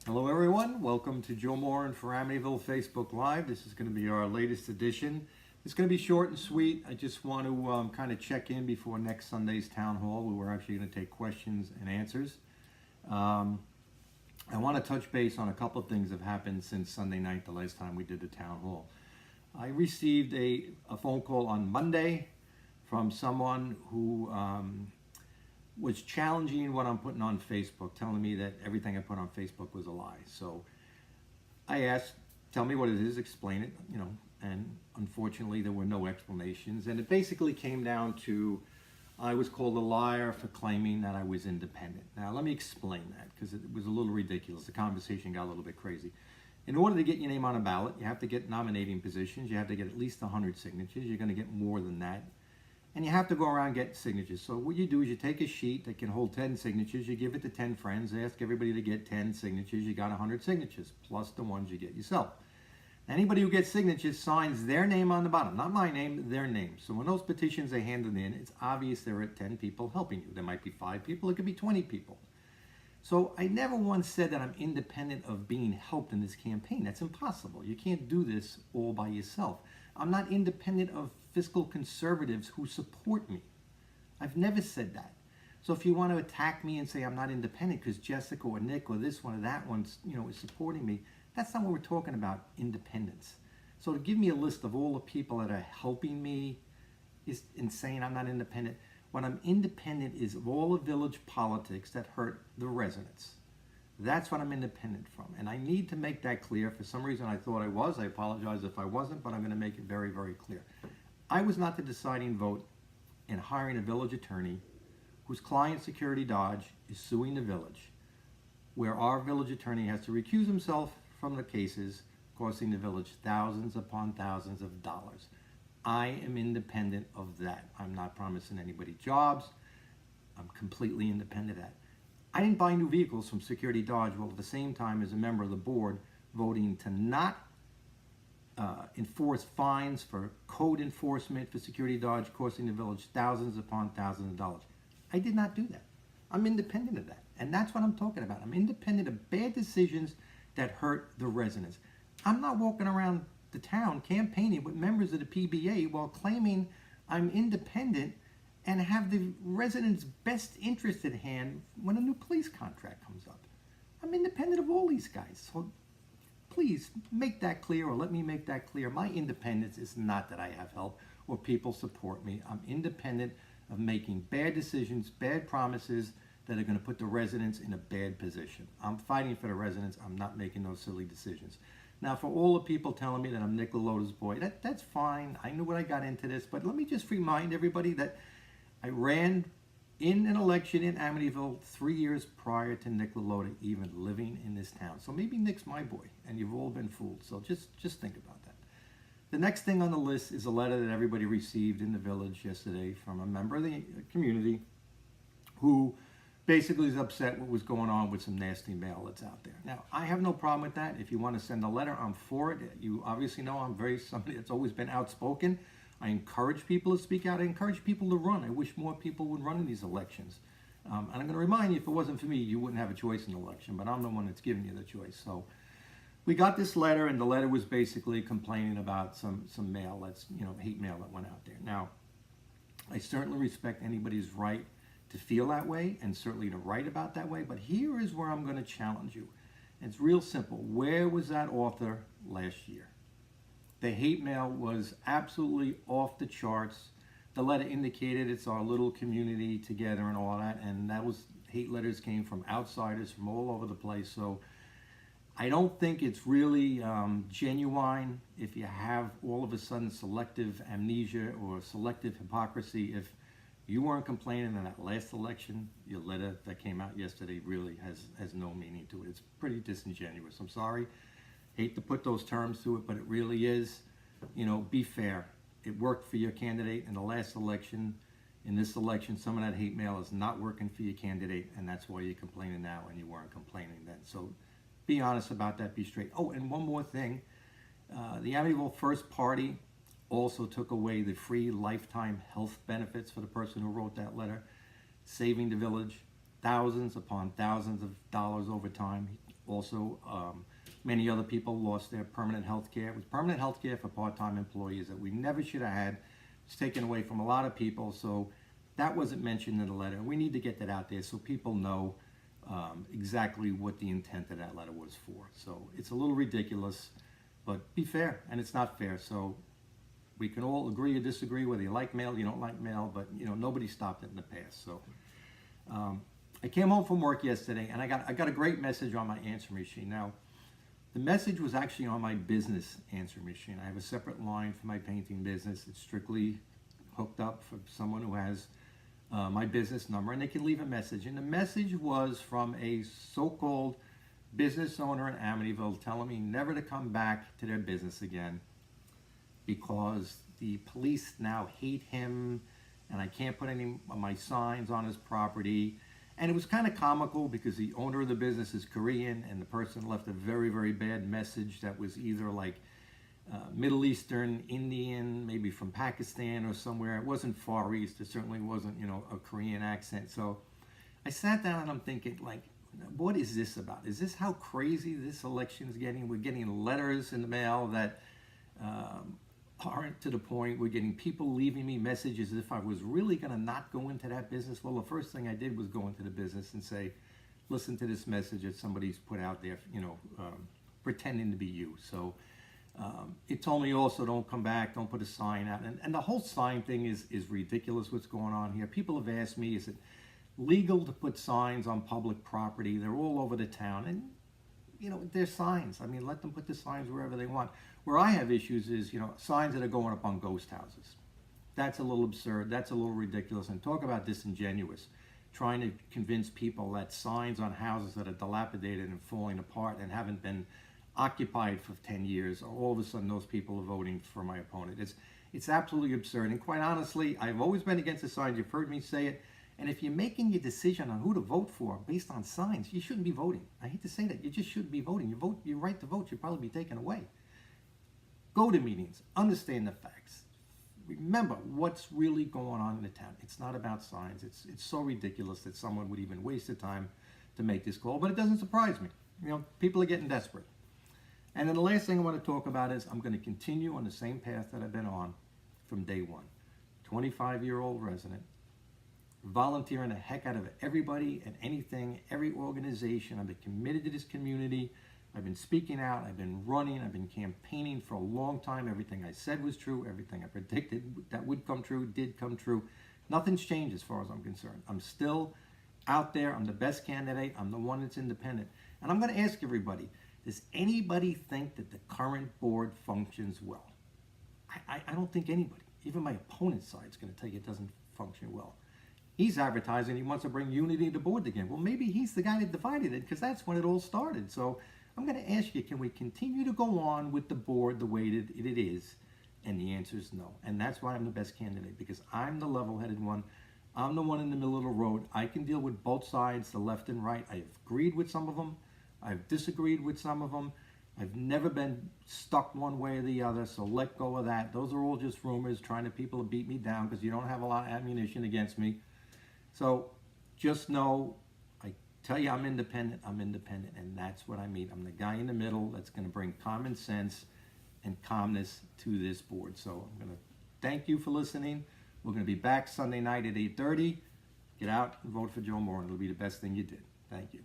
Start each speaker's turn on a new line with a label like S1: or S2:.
S1: Hello everyone, welcome to Joe Morin for Amityville Facebook Live. This is going to be our latest edition. It's going to be short and sweet. I just want to kind of check in before next Sunday's town hall. We were actually going to take questions and answers. I want to touch base on a couple of things that have happened since Sunday night, the last time we did the town hall. I received a phone call on Monday from someone who was challenging what I'm putting on Facebook, telling me that everything I put on Facebook was a lie. So I asked, tell me what it is, explain it, and unfortunately there were no explanations. And it basically came down to, I was called a liar for claiming that I was independent. Now let me explain that, because it was a little ridiculous. The conversation got a little bit crazy. In order to get your name on a ballot, you have to get nominating positions. You have to get at least 100 signatures. You're going to get more than that. And you have to go around getting signatures. So what you do is you take a sheet that can hold 10 signatures, you give it to 10 friends, ask everybody to get 10 signatures, you got 100 signatures, plus the ones you get yourself. Anybody who gets signatures signs their name on the bottom, not my name, their name. So when those petitions are handed in, it's obvious there are 10 people helping you. There might be 5 people, it could be 20 people. So I never once said that I'm independent of being helped in this campaign. That's impossible. You can't do this all by yourself. I'm not independent of fiscal conservatives who support me. I've never said that. So if you want to attack me and say I'm not independent because Jessica or Nick or this one or that one, is supporting me, that's not what we're talking about, independence. So to give me a list of all the people that are helping me is insane. I'm not independent. What I'm independent is of all the village politics that hurt the residents. That's what I'm independent from. And I need to make that clear. For some reason I thought I was. I apologize if I wasn't, but I'm going to make it very, very clear. I was not the deciding vote in hiring a village attorney whose client, Security Dodge, is suing the village, where our village attorney has to recuse himself from the cases, costing the village thousands upon thousands of dollars. I am independent of that. I'm not promising anybody jobs. I'm completely independent of that. I didn't buy new vehicles from Security Dodge while at the same time as a member of the board voting to not enforce fines for code enforcement for Security Dodge, costing the village thousands upon thousands of dollars. I did not do that. I'm independent of that. And that's what I'm talking about. I'm independent of bad decisions that hurt the residents. I'm not walking around the town campaigning with members of the PBA while claiming I'm independent and have the residents' best interest at hand when a new police contract comes up. I'm independent of all these guys. So please make that clear, or let me make that clear. My independence is not that I have help or people support me. I'm independent of making bad decisions, bad promises that are going to put the residents in a bad position. I'm fighting for the residents. I'm not making those silly decisions. Now, for all the people telling me that I'm Nick LaLotta's boy, that's fine. I knew when I got into this, but let me just remind everybody that I ran in an election in Amityville 3 years prior to Nick LaLotta even living in this town. So maybe Nick's my boy, and you've all been fooled. So just think about that. The next thing on the list is a letter that everybody received in the village yesterday from a member of the community who basically is upset what was going on with some nasty mail that's out there. Now, I have no problem with that. If you want to send a letter, I'm for it. You obviously know I'm somebody that's always been outspoken. I encourage people to speak out. I encourage people to run. I wish more people would run in these elections. And I'm going to remind you, if it wasn't for me, you wouldn't have a choice in the election, but I'm the one that's giving you the choice. So we got this letter, and the letter was basically complaining about some mail that's, hate mail that went out there. Now, I certainly respect anybody's right to feel that way and certainly to write about that way, but here is where I'm going to challenge you. It's real simple. Where was that author last year? The hate mail was absolutely off the charts. The letter indicated it's our little community together and all that, and hate letters came from outsiders from all over the place. So I don't think it's really genuine if you have all of a sudden selective amnesia or selective hypocrisy. If you weren't complaining in that last election, your letter that came out yesterday really has no meaning to it. It's pretty disingenuous. I'm sorry. Hate to put those terms to it, but it really is. Be fair. It worked for your candidate in the last election. In this election, some of that hate mail is not working for your candidate, and that's why you're complaining now, and you weren't complaining then. So be honest about that. Be straight. Oh, and one more thing. The Amityville First Party also took away the free lifetime health benefits for the person who wrote that letter, saving the village thousands upon thousands of dollars over time. Also, many other people lost their permanent health care. It was permanent health care for part-time employees that we never should have had. It's taken away from a lot of people, so that wasn't mentioned in the letter. We need to get that out there so people know exactly what the intent of that letter was for. So it's a little ridiculous, but be fair, and it's not fair. So we can all agree or disagree whether you like mail, you don't like mail, but nobody stopped it in the past. So I came home from work yesterday, and I got a great message on my answer machine. Now, the message was actually on my business answer machine. I have a separate line for my painting business. It's strictly hooked up for someone who has my business number, and they can leave a message. And the message was from a so-called business owner in Amityville telling me never to come back to their business again because the police now hate him, and I can't put any of my signs on his property. And it was kind of comical because the owner of the business is Korean, and the person left a very, very bad message that was either like Middle Eastern, Indian, maybe from Pakistan or somewhere. It wasn't Far East. It certainly wasn't, a Korean accent. So I sat down and I'm thinking, like, what is this about? Is this how crazy this election is getting? We're getting letters in the mail that aren't to the point. We're getting people leaving me messages as if I was really going to not go into that business. Well, the first thing I did was go into the business and say, listen to this message that somebody's put out there, pretending to be you. So it told me also, don't come back, don't put a sign out. And the whole sign thing is ridiculous, what's going on here. People have asked me, is it legal to put signs on public property? They're all over the town. And, they're signs. I mean, let them put the signs wherever they want. Where I have issues is, signs that are going up on ghost houses. That's a little absurd. That's a little ridiculous. And talk about disingenuous. Trying to convince people that signs on houses that are dilapidated and falling apart and haven't been occupied for 10 years, all of a sudden those people are voting for my opponent. It's absolutely absurd. And quite honestly, I've always been against the signs. You've heard me say it. And if you're making your decision on who to vote for based on signs, you shouldn't be voting. I hate to say that. You just shouldn't be voting. Your right to vote should probably be taken away. Go to meetings. Understand the facts. Remember what's really going on in the town. It's not about signs. It's so ridiculous that someone would even waste the time to make this call. But it doesn't surprise me. People are getting desperate. And then the last thing I want to talk about is I'm going to continue on the same path that I've been on from day one. 25-year-old resident, volunteering the heck out of everybody and anything, every organization. I've been committed to this community. I've been speaking out. I've been running. I've been campaigning for a long time. Everything I said was true. Everything I predicted that would come true did come true. Nothing's changed as far as I'm concerned. I'm still out there. I'm the best candidate. I'm the one that's independent. And I'm going to ask everybody, does anybody think that the current board functions well? I don't think anybody. Even my opponent's side is going to tell you it doesn't function well. He's advertising he wants to bring unity to the board again. Well, maybe he's the guy that divided it because that's when it all started. So I'm going to ask you, can we continue to go on with the board the way it is? And the answer is no. And that's why I'm the best candidate, because I'm the level-headed one. I'm the one in the middle of the road. I can deal with both sides, the left and right. I've agreed with some of them. I've disagreed with some of them. I've never been stuck one way or the other, so let go of that. Those are all just rumors, trying to people to beat me down because you don't have a lot of ammunition against me. So just know, I tell you I'm independent, and that's what I mean. I'm the guy in the middle that's going to bring common sense and calmness to this board. So I'm going to thank you for listening. We're going to be back Sunday night at 8:30. Get out and vote for Joe Morin. It'll be the best thing you did. Thank you.